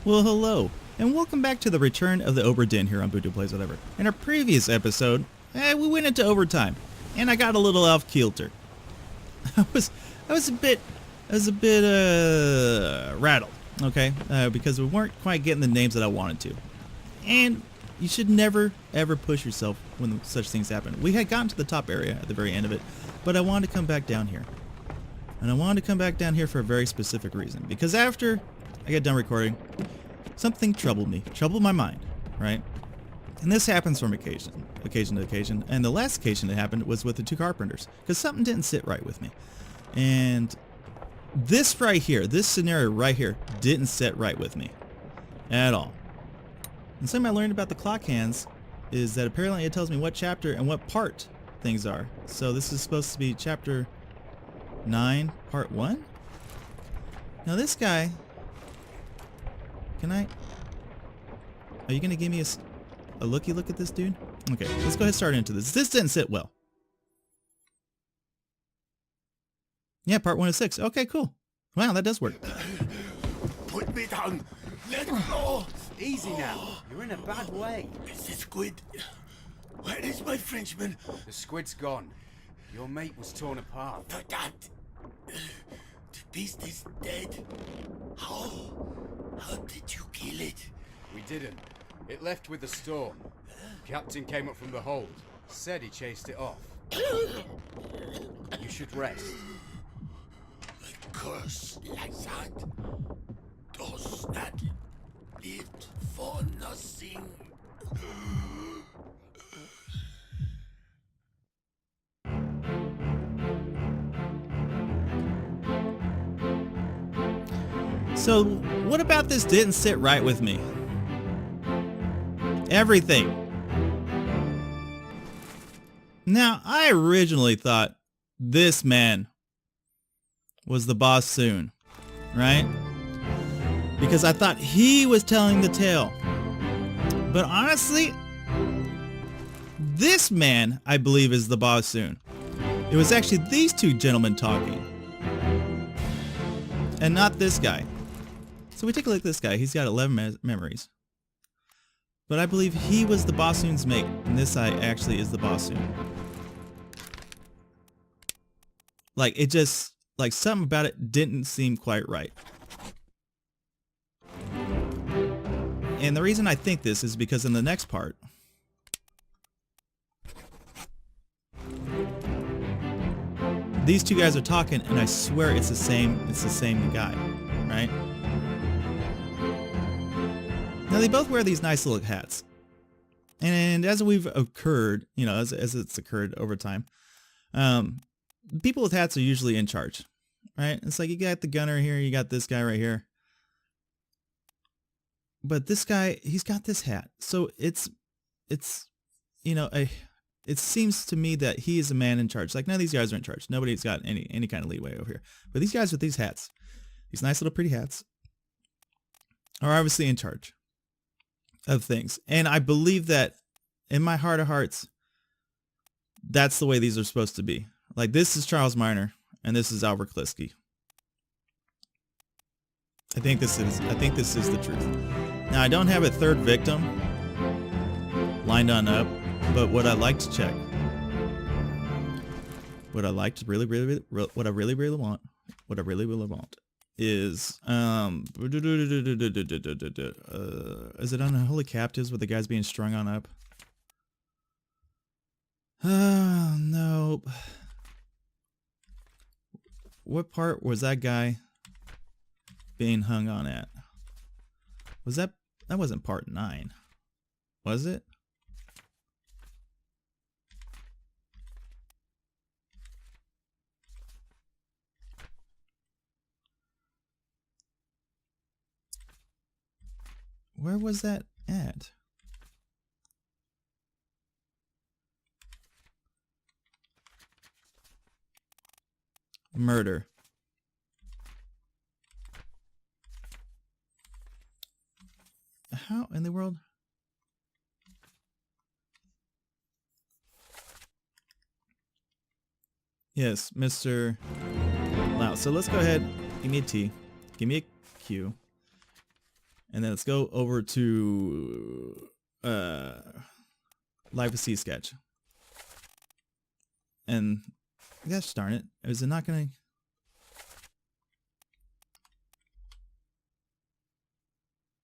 Well, hello, and welcome back to the return of the Obra Dinn here on Buto Plays Whatever. In our previous episode, we went into overtime, and I got a little off kilter. I was a bit rattled, okay, because we weren't quite getting the names that I wanted to. And you should never ever push yourself when such things happen. We had gotten to the top area at the very end of it, but I wanted to come back down here. And I wanted to come back down here for a very specific reason, because after I got done recording, something troubled my mind, right? And this happens from occasion to occasion. And the last occasion it happened was with the two carpenters, because something didn't sit right with me. And this right here, this scenario right here, didn't sit right with me at all. And something I learned about the clock hands is that apparently it tells me what chapter and what part things are. So this is supposed to be chapter 9, part 1. Now this guy, are you going to give me a looky look at this dude? Okay, let's go ahead and start into this. This didn't sit well. Yeah, part 1 of 6. Okay, cool. Wow, that does work. Put me down. Let go. Easy now. You're in a bad way. Mr. Squid, where is my Frenchman? The squid's gone. Your mate was torn apart. The cat. The beast is dead. How? How did you kill it? We didn't. It left with the storm. Captain came up from the hold. Said he chased it off. You should rest. A curse like that does not live for nothing. So, what about this didn't sit right with me? Everything. Now, I originally thought this man was the boss soon, right? Because I thought he was telling the tale. But honestly, this man, I believe, is the boss soon. It was actually these two gentlemen talking. And not this guy. So we take a look at this guy. He's got 11 memories. But I believe he was the Bossoon's mate, and this guy actually is the Bossoon. Like, it just, like, something about it didn't seem quite right. And the reason I think this is because in the next part, these two guys are talking, and I swear it's the same guy, right? Now they both wear these nice little hats, and as we've occurred, you know, as it's occurred over time, people with hats are usually in charge, right? It's like you got the gunner here, you got this guy right here, but this guy, he's got this hat, so it's you know, it seems to me that he is a man in charge. Like none of these guys are in charge. Nobody's got any kind of leeway over here, but these guys with these hats, these nice little pretty hats, are obviously in charge of things. And I believe that in my heart of hearts, that's the way these are supposed to be. Like this is Charles Minor and this is Albert Kliski. I think this is the truth. Now I don't have a third victim lined on up, but what I like to check, what I really want is is it Unholy Captives with the guys being strung on up? No. What part was that guy being hung on at? Was that wasn't part 9, was it? Where was that at? Murder. How in the world? Yes, Mr. Lau. So let's go ahead. Give me a T. Give me a Q. And then let's go over to Life of Sea Sketch. And gosh darn it, is it not gonna?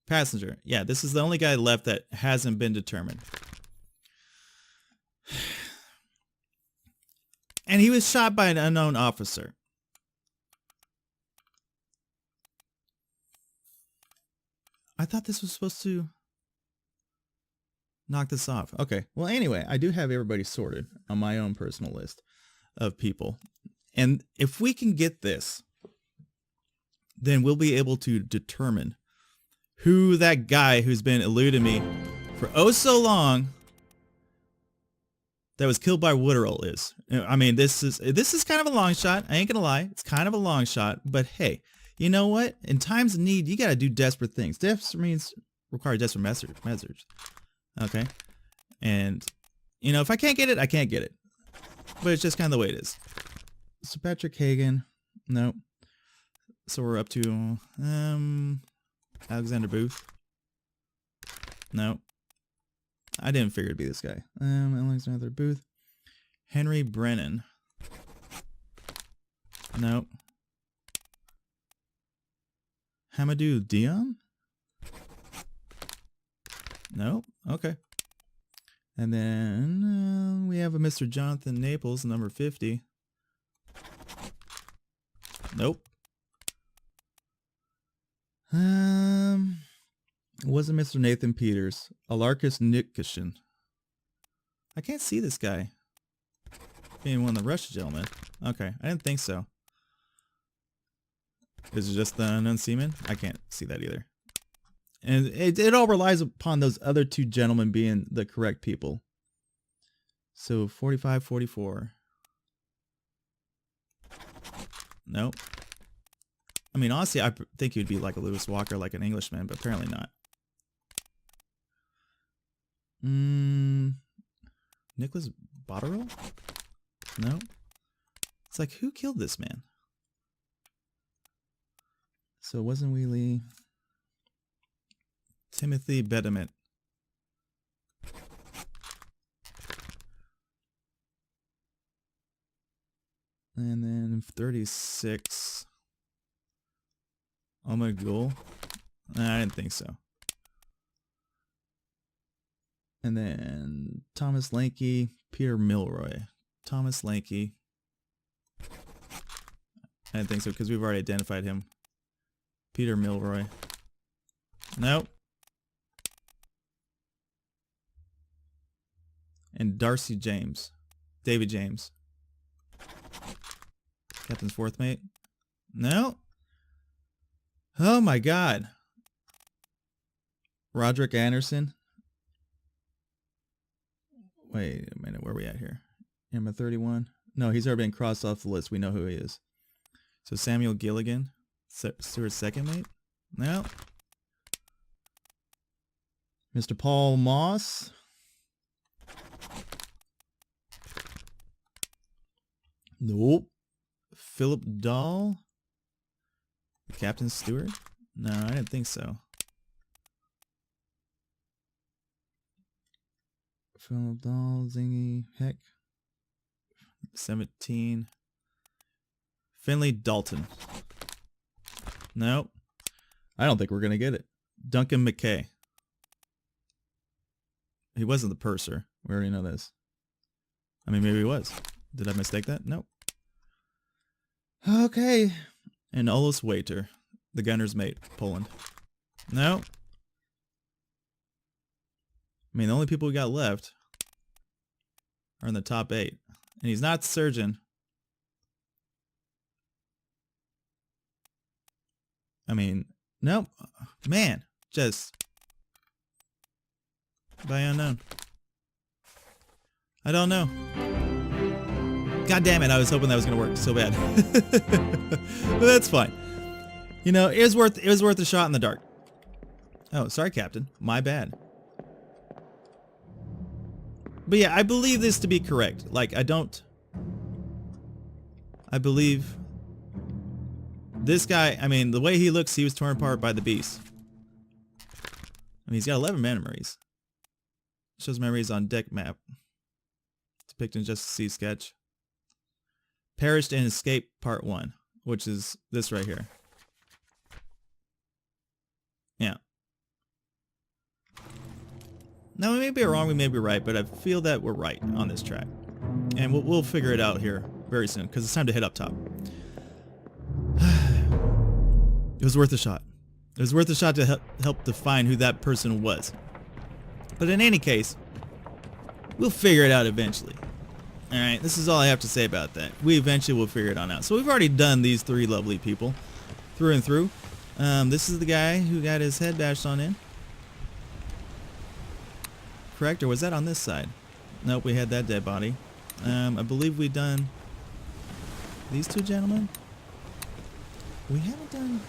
Passenger. Yeah, this is the only guy left that hasn't been determined. And he was shot by an unknown officer. I thought this was supposed to knock this off. Okay. Well, anyway, I do have everybody sorted on my own personal list of people. And if we can get this, then we'll be able to determine who that guy who's been eluding me for oh so long that was killed by WITTEREL is. I mean, this is kind of a long shot. I ain't gonna lie. It's kind of a long shot. But hey, you know what? In times of need, you gotta do desperate things. Desperate means require desperate measures. Okay? And, you know, if I can't get it, I can't get it. But it's just kind of the way it is. So Patrick Hagen. Nope. So we're up to Alexander Booth. No. I didn't figure it'd be this guy. Alexander Booth. Henry Brennan. No. Hamadou Dion? No. Okay. And then we have a Mr. Jonathan Naples, number 50. Nope. Wasn't Mr. Nathan Peters. Alarcus Nicushin. I can't see this guy being one of the Russian gentlemen. Okay, I didn't think so. Is it just the unknown seaman? I can't see that either. And it all relies upon those other two gentlemen being the correct people. So 45, 44. Nope. I mean, honestly, I think he'd be like a Lewis Walker, like an Englishman, but apparently not. Nicholas Botterill? No. It's like, who killed this man? So it wasn't Wheelie. Timothy Bediment. And then 36. Omagul. I didn't think so. And then Thomas Lanky, Peter Milroy. Thomas Lanky. I didn't think so because we've already identified him. Peter Milroy. Nope. And Darcy James. David James. Captain's fourth mate. No. Oh my God. Roderick Anderson. Wait a minute, where are we at here? Number 31. No, he's already been crossed off the list. We know who he is. So Samuel Gilligan, Stewart's second mate. No. Mr. Paul Moss. Nope. Philip Dahl. Captain Stewart? No, I didn't think so. Philip Dahl, Zingy, Heck. 17. Finley Dalton. Nope. I don't think we're going to get it. Duncan McKay. He wasn't the purser. We already know this. I mean, maybe he was. Did I mistake that? Nope. Okay. And Olus Waiter, the gunner's mate, Poland. No. I mean, the only people we got left are in the top 8. And he's not surgeon. I mean, nope. Man, just by unknown. I don't know. God damn it, I was hoping that was going to work so bad. But that's fine. You know, it was worth a shot in the dark. Oh, sorry, Captain. My bad. But yeah, I believe this to be correct. Like, I believe this guy, I mean, the way he looks, he was torn apart by the beast. mean, he's got 11 memories. Shows memories on deck map. Depicted in just a sea sketch. Perished in escape part 1, which is this right here. Yeah. Now, we may be wrong, we may be right, but I feel that we're right on this track. And we'll figure it out here very soon, because it's time to head up top. It was worth a shot. It was worth a shot to help define who that person was. But in any case, we'll figure it out eventually. Alright, this is all I have to say about that. We eventually will figure it on out. So we've already done these 3 lovely people through and through. This is the guy who got his head bashed on in. Correct? Or was that on this side? Nope, we had that dead body. I believe we've done these 2 gentlemen. We haven't done...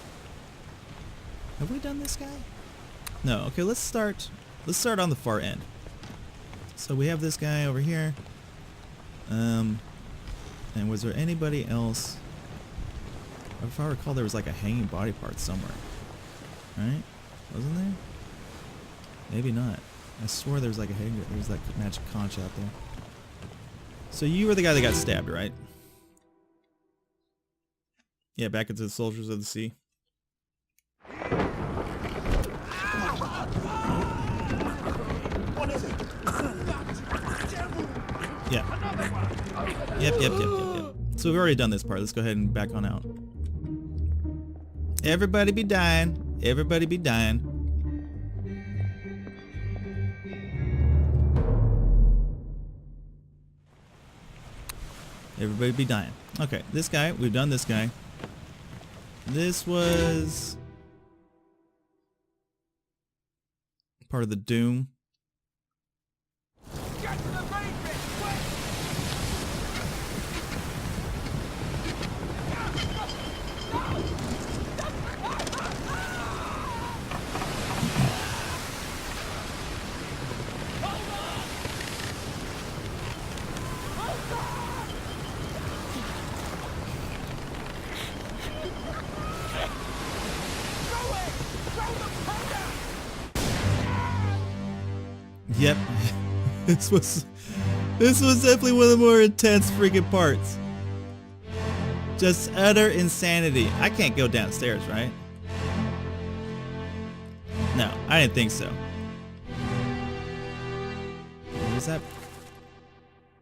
Have we done this guy? No. Okay, let's start on the far end. So we have this guy over here. And was there anybody else? If I recall, there was like a hanging body part somewhere. Right? Wasn't there? Maybe not. I swore there was like there was like magic conch out there. So you were the guy that got stabbed, right? Yeah, back into the Soldiers of the Sea. Yeah. Yep. So we've already done this part. Let's go ahead and back on out. Everybody be dying. Everybody be dying. Everybody be dying. Okay, this guy, we've done this guy. This was part of the Doom. Yep. This was definitely one of the more intense freaking parts. Just utter insanity. I can't go downstairs, right? No, I didn't think so.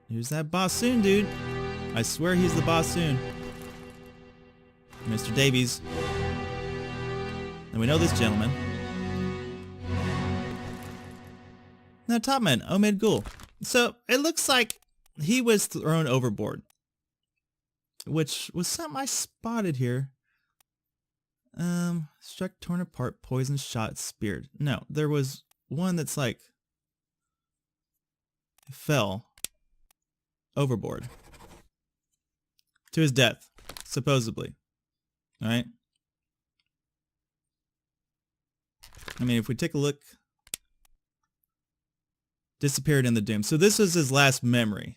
Here's that bassoon dude. I swear he's the bassoon. Mr. Davies. And we know this gentleman. Now, top man, Omid Gul. So it looks like he was thrown overboard, which was something I spotted here. Struck, torn apart, poisoned, shot, speared. No, there was one that's like fell overboard to his death, supposedly. All right. I mean, if we take a look. Disappeared in the Doom. So this was his last memory.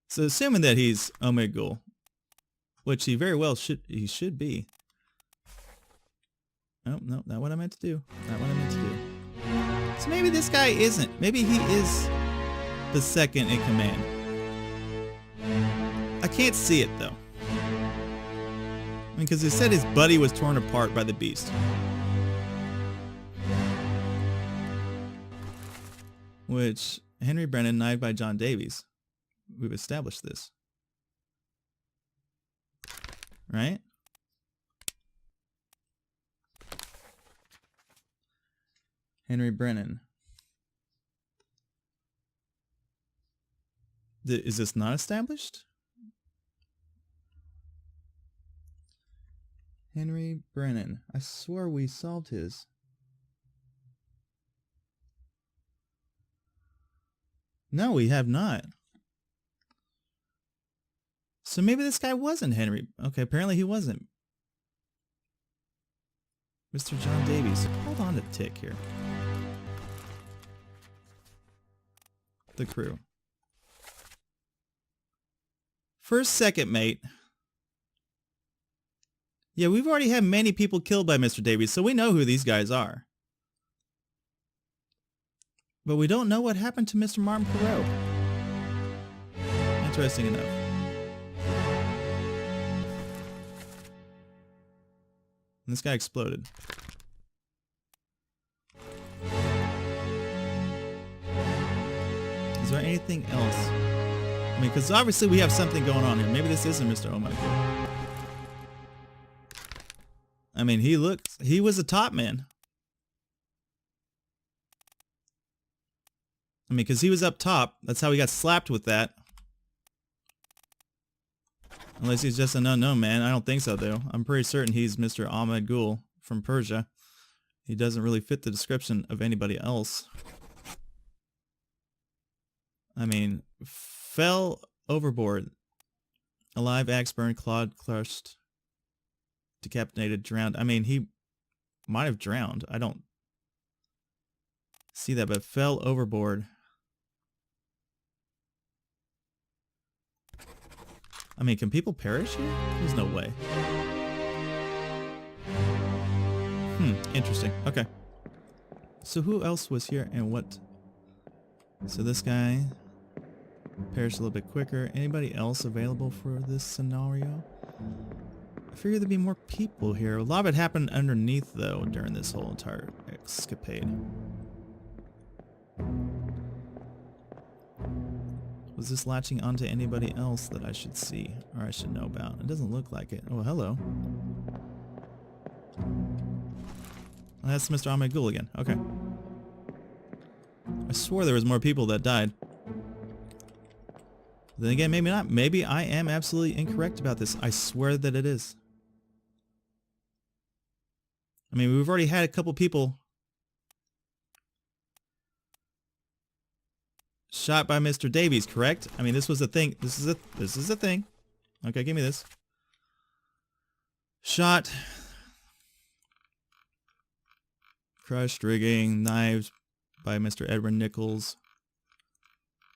So assuming that he's Omid Gul, which he very well should be. Oh, no, not what I meant to do. Not what I meant to do. So maybe this guy isn't. Maybe he is the second in command. I can't see it though. I mean, because he said his buddy was torn apart by the beast. Which, Henry Brennan, knifed by John Davies. We've established this. Right? Henry Brennan. Is this not established? Henry Brennan. I swore we solved his. No, we have not. So maybe this guy wasn't Henry. Okay, apparently he wasn't. Mr. John Davies. Hold on a tick here. The crew. First, second mate. Yeah, we've already had many people killed by Mr. Davies, so we know who these guys are. But we don't know what happened to Mr. Martin Perot. Interesting enough. And this guy exploded. Is there anything else? I mean, because obviously we have something going on here. Maybe this isn't Mr. Oh My God. I mean, he was a top man. I mean, because he was up top. That's how he got slapped with that. Unless he's just an unknown man. I don't think so, though. I'm pretty certain he's Mr. Ahmed Gul from Persia. He doesn't really fit the description of anybody else. I mean, fell overboard. Alive, axe burned, clawed, crushed, decapitated, drowned. I mean, he might have drowned. I don't see that, but fell overboard. I mean, can people perish here? There's no way. Interesting. Okay. So who else was here and what? So this guy perished a little bit quicker. Anybody else available for this scenario? I figured there'd be more people here. A lot of it happened underneath, though, during this whole entire escapade. Was this latching onto anybody else that I should see or I should know about? It doesn't look like it. Oh, hello. Oh, that's Mr. Ahmed Gul again. Okay. I swore there was more people that died. Then again, maybe not. Maybe I am absolutely incorrect about this. I swear that it is. I mean, we've already had a couple people shot by Mr. Davies, correct? I mean, this was a thing. This is a thing. Okay, give me this. Shot. Crushed, rigging, knives by Mr. Edward Nichols.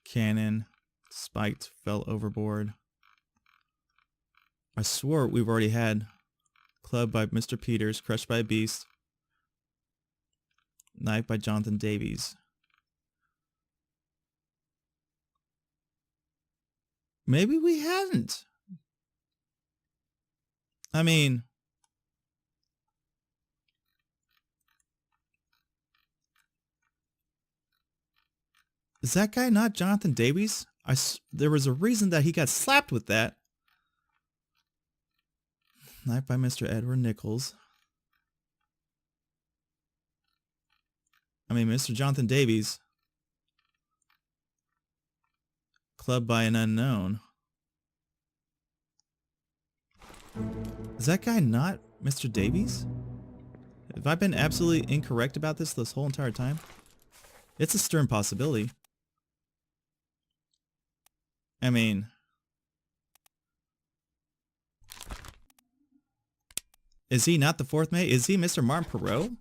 Cannon. Spiked, fell overboard. I swore we've already had clubbed by Mr. Peters, crushed by a beast. Knife by Jonathan Davies. Maybe we hadn't. I mean, is that guy not Jonathan Davies? There was a reason that he got slapped with that. Knife by Mr. Edward Nichols. I mean, Mr. Jonathan Davies. Clubbed by an unknown. Is that guy not Mr. Davies? Have I been absolutely incorrect about this whole entire time? It's a stern possibility. I mean, is he not the fourth mate? Is he Mr. Martin Perot?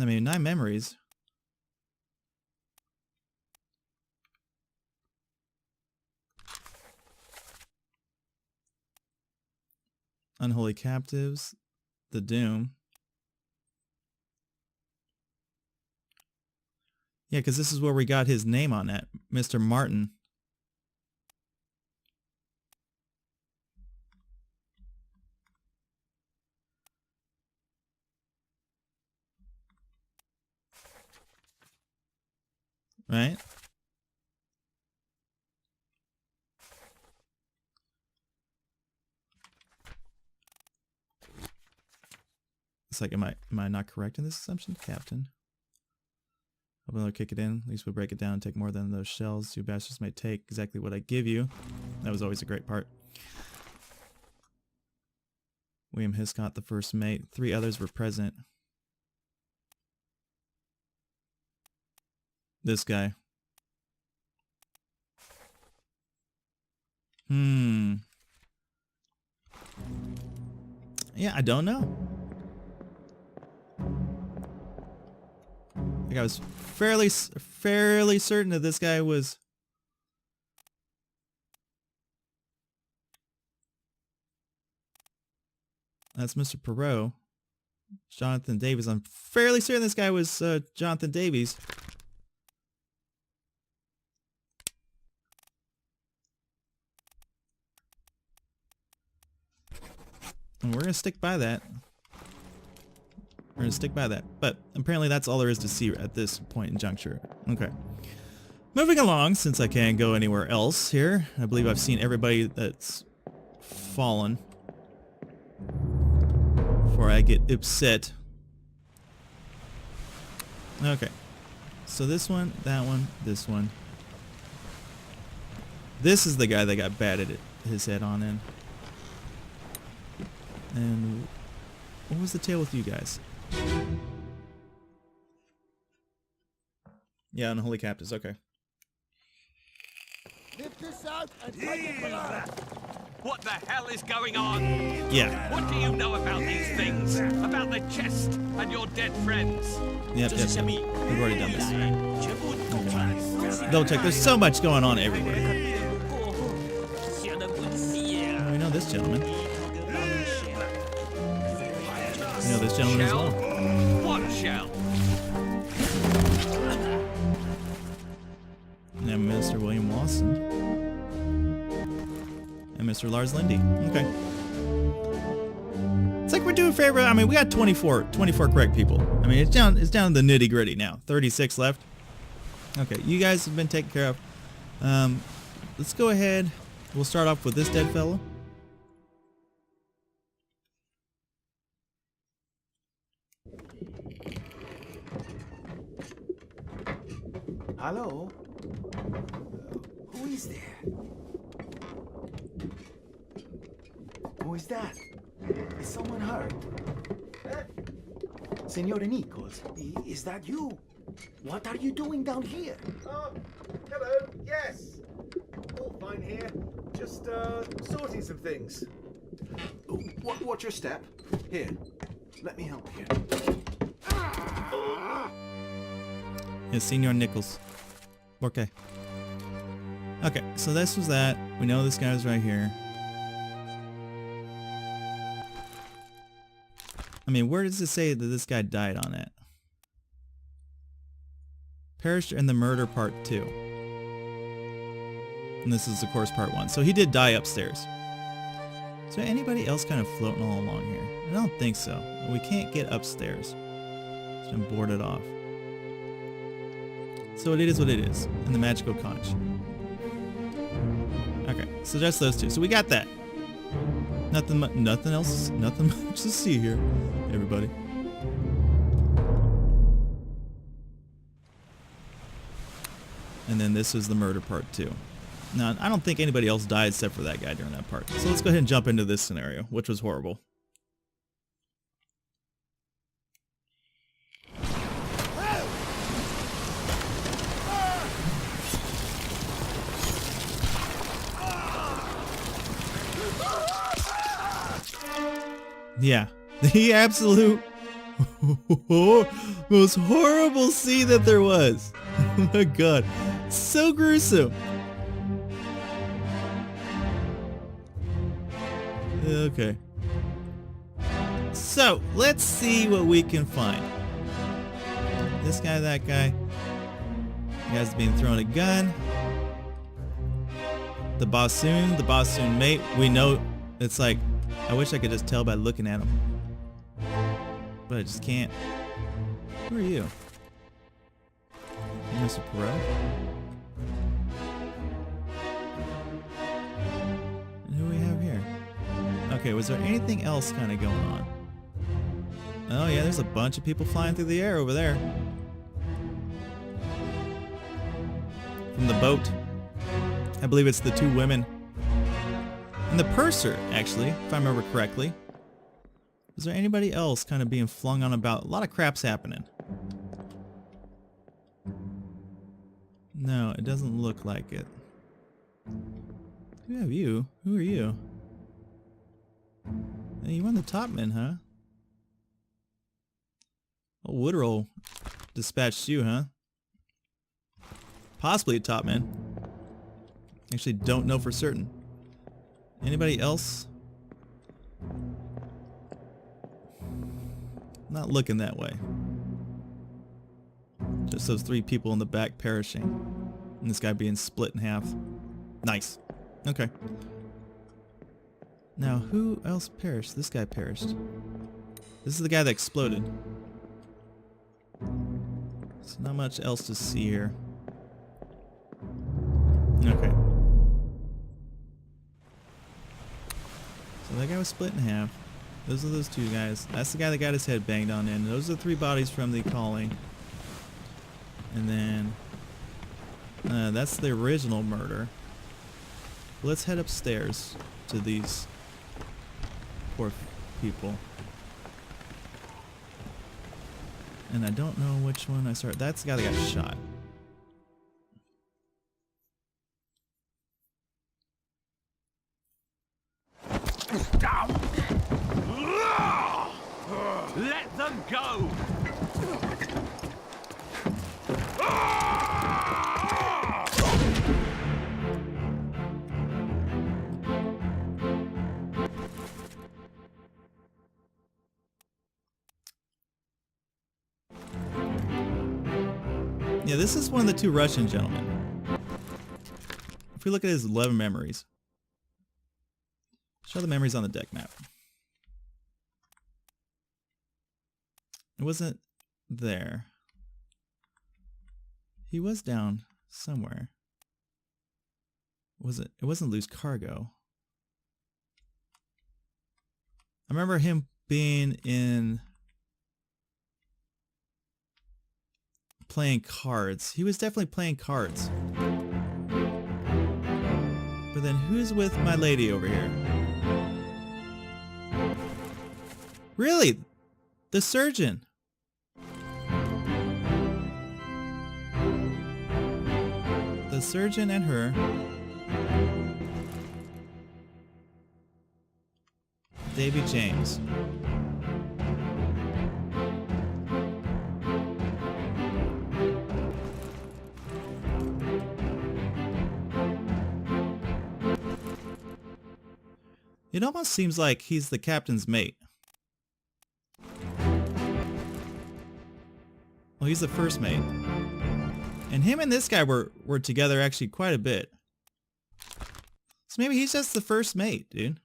I mean, 9 memories. Unholy captives. The Doom. Yeah, because this is where we got his name on that. Mr. Martin. Right? It's like, am I not correct in this assumption, Captain? I'll kick it in. At least we'll break it down and take more than those shells. You bastards may take exactly what I give you. That was always a great part. William Hiscott, the first mate. 3 others were present. This guy. Yeah, I don't know. Like I was fairly certain that this guy was... That's Mr. Perot. Jonathan Davies. I'm fairly certain this guy was Jonathan Davies. And we're going to stick by that. We're going to stick by that. But apparently that's all there is to see at this point in juncture. Okay. Moving along, since I can't go anywhere else here. I believe I've seen everybody that's fallen. Before I get upset. Okay. So this one, that one, this one. This is the guy that got batted his head on in. And what was the tale with you guys? Yeah, Unholy Captives, okay. Lift this out and take it below. What the hell is going on? Yeah. What do you know about these things? About the chest and your dead friends? Yep. We've already done this. Okay. Double check, there's so much going on everywhere. We know this gentleman. We know this gentleman as well. What shell? And Mr. William Lawson. And Mr. Lars Lindy. Okay. It's like we're doing favor. I mean, we got 24 correct people. I mean, it's down to the nitty gritty now. 36 left. Okay, you guys have been taken care of. Let's go ahead. We'll start off with this dead fellow. Hello? Who is there? Who is that? Is someone hurt? Senor Nichols, is that you? What are you doing down here? Oh, hello, yes. All fine here. Just, sorting some things. Watch your step. Here, let me help you. Yes, Senor Nichols. Okay. Okay, so this was that. We know this guy was right here. I mean, where does it say that this guy died on it? Perished in the murder part 2. And this is, of course, part 1. So he did die upstairs. Is there anybody else kind of floating all along here? I don't think so. We can't get upstairs. It's been boarded off. So it is what it is. In the magical conch. Okay, so just those two. So we got that. Nothing else, nothing much to see here, everybody. And then this is the murder part 2. Now, I don't think anybody else died except for that guy during that part. So let's go ahead and jump into this scenario, which was horrible. Yeah, the absolute most horrible scene that there was. Oh my god, so gruesome. Okay. So, let's see what we can find. This guy, that guy. The guy's being thrown a gun. The bassoon mate. We know it's like, I wish I could just tell by looking at him. But I just can't. Who are you? Mr. Perot? And who do we have here? Okay, was there anything else kind of going on? Oh yeah, there's a bunch of people flying through the air over there. From the boat. I believe it's the 2 women. And the purser, actually, if I remember correctly. Is there anybody else kind of being flung on about? A lot of crap's happening. No, it doesn't look like it. Who have you? Who are you? Hey, you won the top men, huh? Oh, WITTEREL dispatched you, huh? Possibly a top man. Actually, don't know for certain. Anybody else? Not looking that way. Just those 3 people in the back perishing. And this guy being split in half. Nice. Okay. Now, who else perished? This guy perished. This is the guy that exploded. So not much else to see here. Okay. So that guy was split in half. Those are those 2 guys. That's the guy that got his head banged on in. Those are the 3 bodies from the calling. And then that's the original murder. Let's head upstairs to these poor people. And I don't know which one I started. That's the guy that got shot. Let them go! Yeah, this is one of the 2 Russian gentlemen. If we look at his 11 memories. Show the memories on the deck map. It wasn't there. He was down somewhere. Was it? It wasn't loose cargo. I remember him being in playing cards. He was definitely playing cards. But then who's with my lady over here? Really? The surgeon. The surgeon and her. Davy James. It almost seems like he's the captain's mate. Well, he's the first mate. And him and this guy were together actually quite a bit. So maybe he's just the first mate, dude.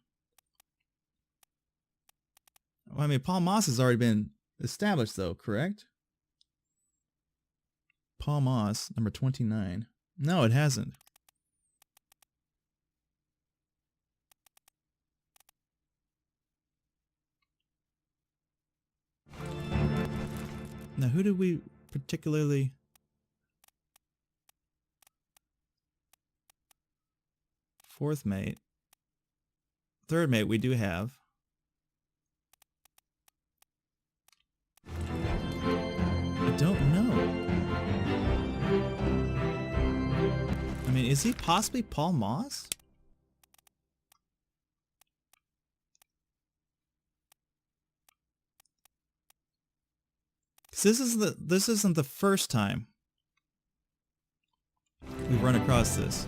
Well, I mean, Paul Moss has already been established though, correct? Paul Moss, number 29. No, it hasn't. Now, who did we particularly... Fourth mate. Third mate we do have. I don't know. I mean, is he possibly Paul Moss? This isn't the first time we've run across this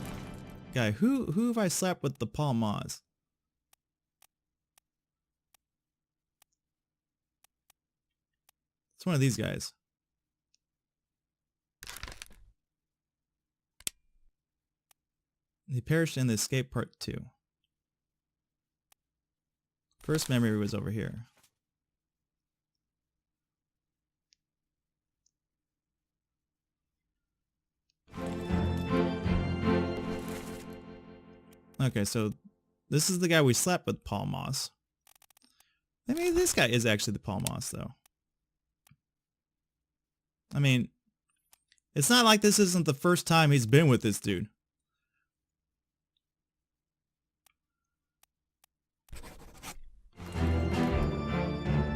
guy. Who have I slapped with the Paul Moss? It's one of these guys. He perished in the escape part 2. First memory was over here. Okay, so this is the guy we slapped with Paul Moss. I mean, this guy is actually the Paul Moss, though. I mean, it's not like this isn't the first time he's been with this dude.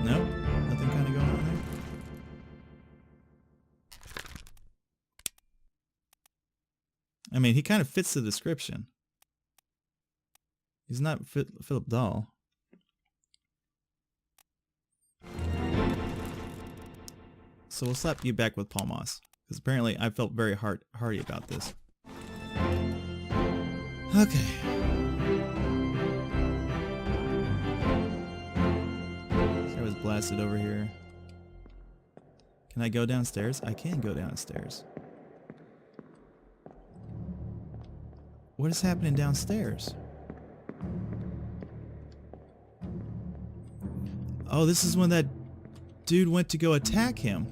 Nope, nothing kind of going on there. I mean, he kind of fits the description. He's not Philip Dahl. So we'll slap you back with Paul Moss. Because apparently I felt very hearty about this. Okay. So I was blasted over here. Can I go downstairs? I can go downstairs. What is happening downstairs? Oh, this is when that dude went to go attack him.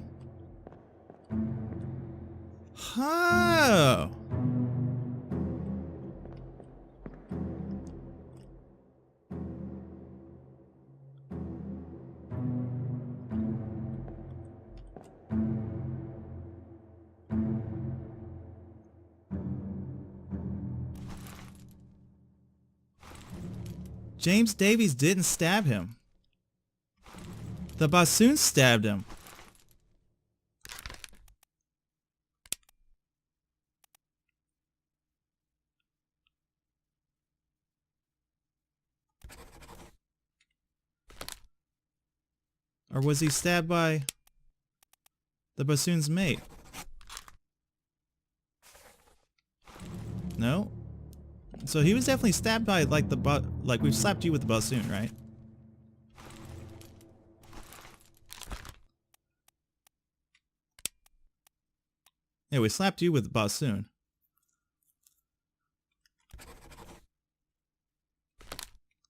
Oh. James Davies didn't stab him. The bassoon stabbed him. Or was he stabbed by the bassoon's mate? No? So he was definitely stabbed by like we've slapped you with the bassoon, right? Yeah, we slapped you with the bassoon.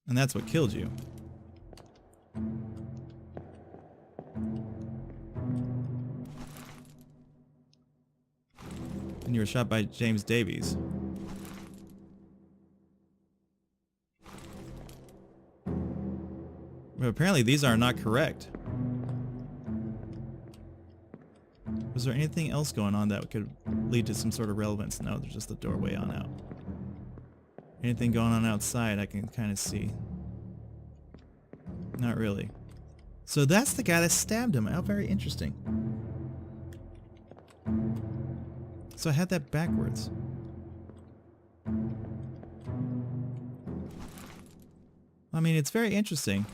And that's what killed you. And you were shot by James Davies. But apparently these are not correct. Was there anything else going on that could lead to some sort of relevance? No, there's just the doorway on out. Anything going on outside I can kind of see. Not really. So that's the guy that stabbed him. How very interesting. So I had that backwards. I mean, it's very interesting.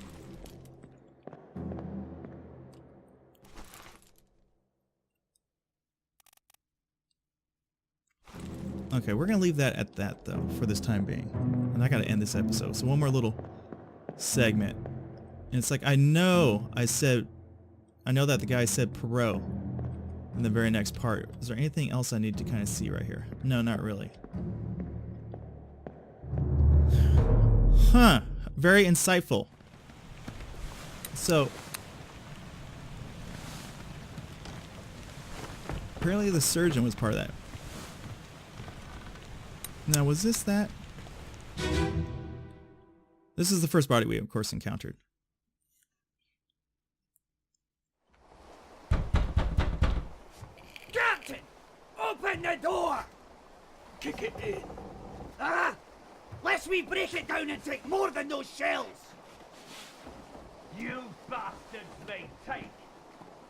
Okay, we're gonna leave that at that though for this time being, and I gotta end this episode. So one more little segment, and it's like I know that the guy said Perot in the very next part. Is there anything else I need to kind of see right here? No, not really. Huh? Very insightful. So apparently the surgeon was part of that. Now, was this that? This is the first body we, of course, encountered. Captain! Open the door! Kick it in. Ah! Lest we break it down and take more than those shells! You bastards may take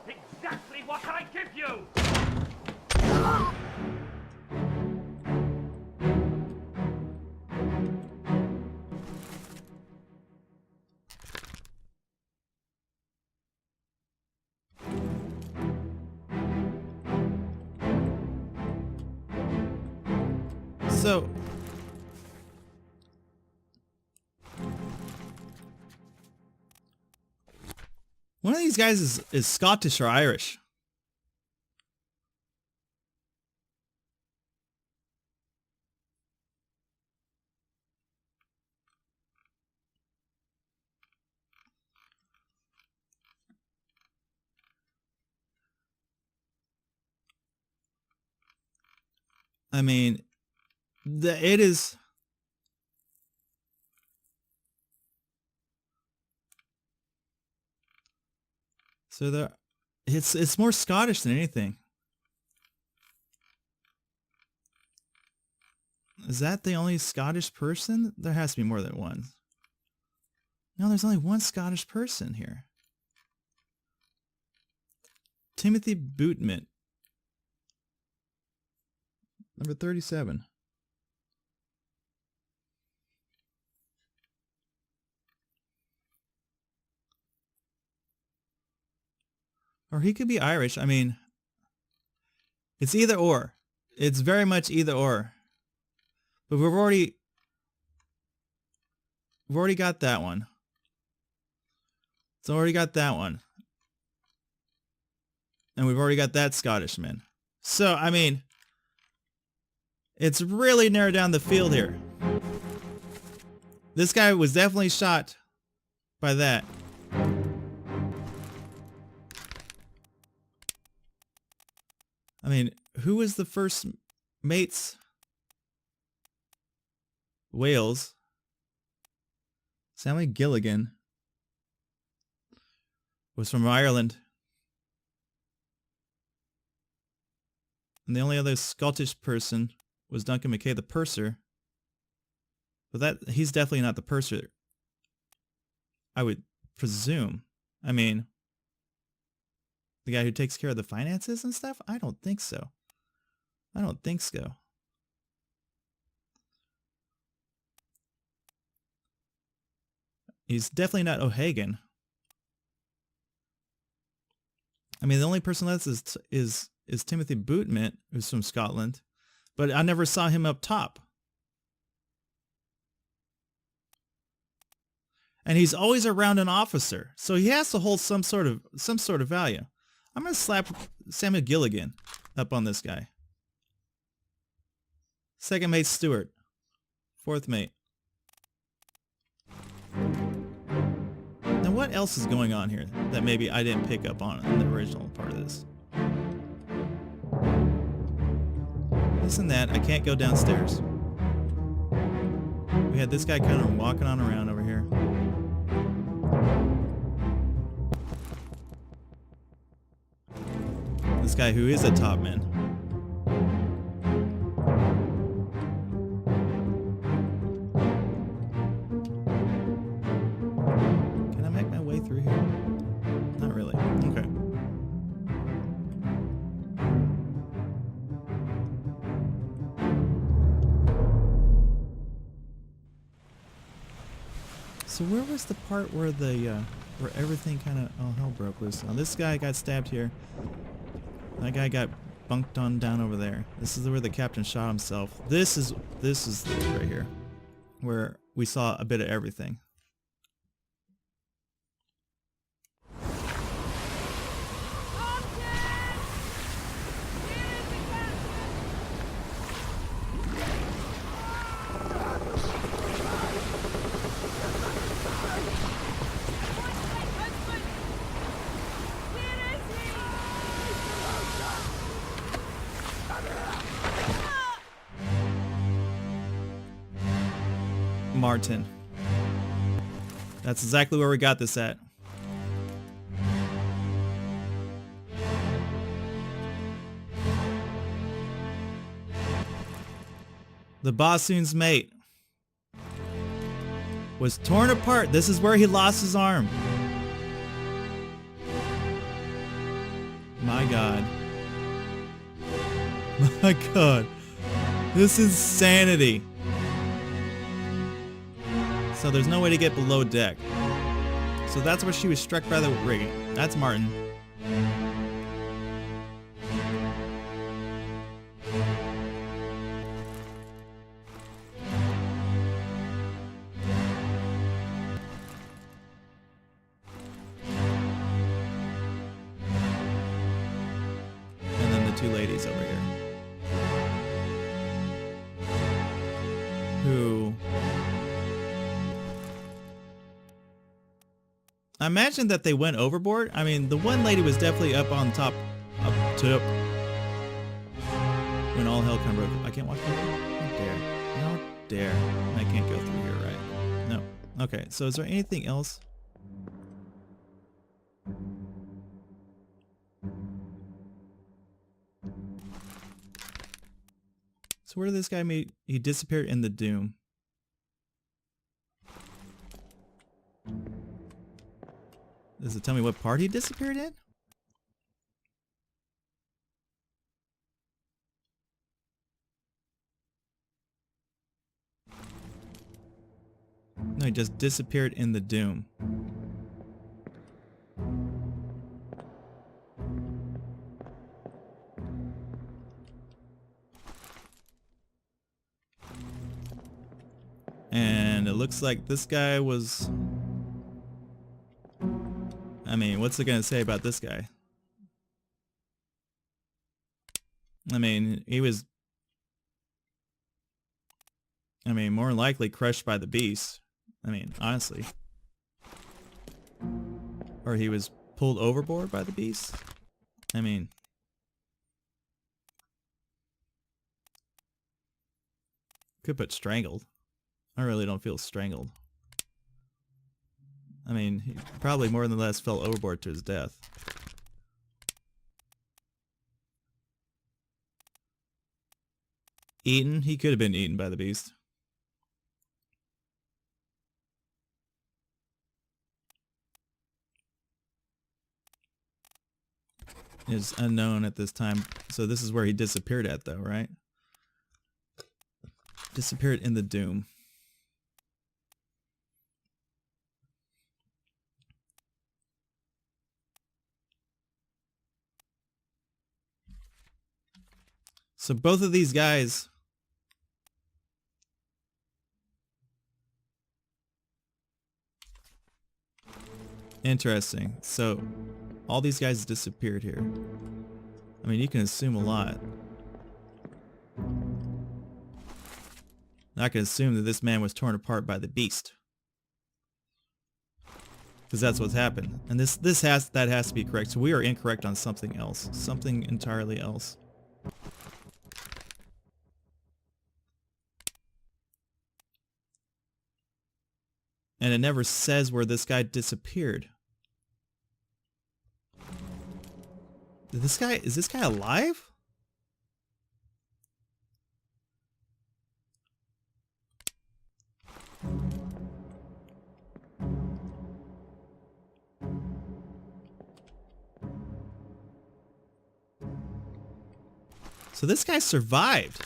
exactly what I give you! So, one of these guys is Scottish or Irish. I mean, it is. So it's more Scottish than anything. Is that the only Scottish person? There has to be more than one. No, there's only one Scottish person here. Timothy Bootman. Number 37. Or he could be Irish. I mean, it's either or. It's very much either or. But we've already got that one. It's already got that one. And we've already got that Scottishman. So, I mean, it's really narrowed down the field here. This guy was definitely shot by that. I mean, who was the first mates? Wales. Sammy Gilligan was from Ireland. And the only other Scottish person was Duncan Mackay, the purser. But he's definitely not the purser, I would presume. I mean, the guy who takes care of the finances and stuff? I don't think so. I don't think so. He's definitely not O'Hagan. I mean, the only person left is Timothy Bootmint, who's from Scotland, but I never saw him up top. And he's always around an officer, so he has to hold some sort of value. I'm gonna slap Samuel Gilligan up on this guy. Second mate Stewart. Fourth mate. Now what else is going on here that maybe I didn't pick up on in the original part of this? This and that, I can't go downstairs. We had this guy kind of walking on around over here. This guy who is a top man. Can I make my way through here? Not really. Okay. So where was the part where where everything kind of all hell broke loose? Now this guy got stabbed here. That guy got bunked on down over there. This is where the captain shot himself. This is right here, where we saw a bit of everything. Martin. That's exactly where we got this at. The Bossoon's mate was torn apart. This is where he lost his arm. My God. My God. This is insanity. So there's no way to get below deck. So that's where she was struck by the rigging. That's Martin. And then the two ladies over here. Who... I imagine that they went overboard. I mean, the one lady was definitely up on top, up when all hell kind of broke. I can't walk through here. How dare. How dare. I can't go through here, right? No. Okay, so is there anything else? So where did this guy meet? He disappeared in the Doom. Does it tell me what part he disappeared in? No, he just disappeared in the Doom. And it looks like this guy was... I mean, what's it gonna say about this guy? I mean, he was... I mean, more than likely crushed by the beast. I mean, honestly. Or he was pulled overboard by the beast. I mean... Could put strangled. I really don't feel strangled. I mean, he probably more than less fell overboard to his death. Eaten? He could have been eaten by the beast. Is unknown at this time. So this is where he disappeared at though, right? Disappeared in the Doom. So both of these guys interesting. So all these guys disappeared here. I mean, you can assume a lot. I can assume that this man was torn apart by the beast. Because that's what's happened. And that has to be correct. So we are incorrect on something else. Something entirely else. And it never says where this guy disappeared. Is this guy alive? So this guy survived.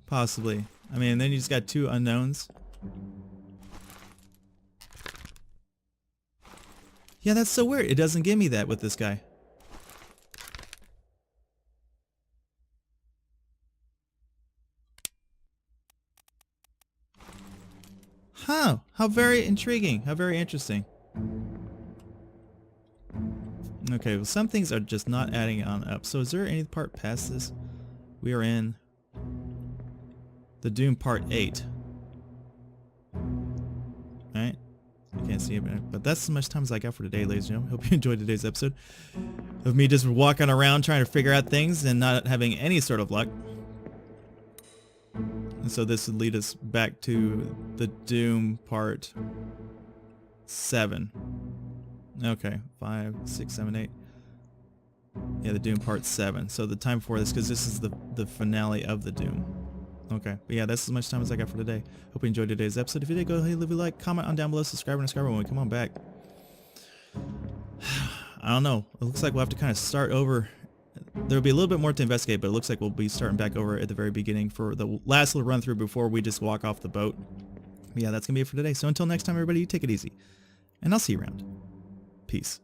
Possibly. I mean, then you just got two unknowns. Yeah, that's so weird. It doesn't give me that with this guy. Huh. How very intriguing. How very interesting. Okay, well some things are just not adding on up. So is there any part past this? We are in the Doom Part 8. Alright. I can't see it, but that's as much time as I got for today, ladies and gentlemen. Hope you enjoyed today's episode of me just walking around trying to figure out things and not having any sort of luck. And so this would lead us back to the Doom Part 7. Okay, 5, 6, 7, 8. Yeah, the Doom Part 7. So the time before this, because this is the finale of the Doom. Okay, but yeah, that's as much time as I got for today. Hope you enjoyed today's episode. If you did, go ahead and leave a like, comment on down below, subscribe when we come on back. I don't know. It looks like we'll have to kind of start over. There'll be a little bit more to investigate, but it looks like we'll be starting back over at the very beginning for the last little run through before we just walk off the boat. But yeah, that's going to be it for today. So until next time, everybody, you take it easy. And I'll see you around. Peace.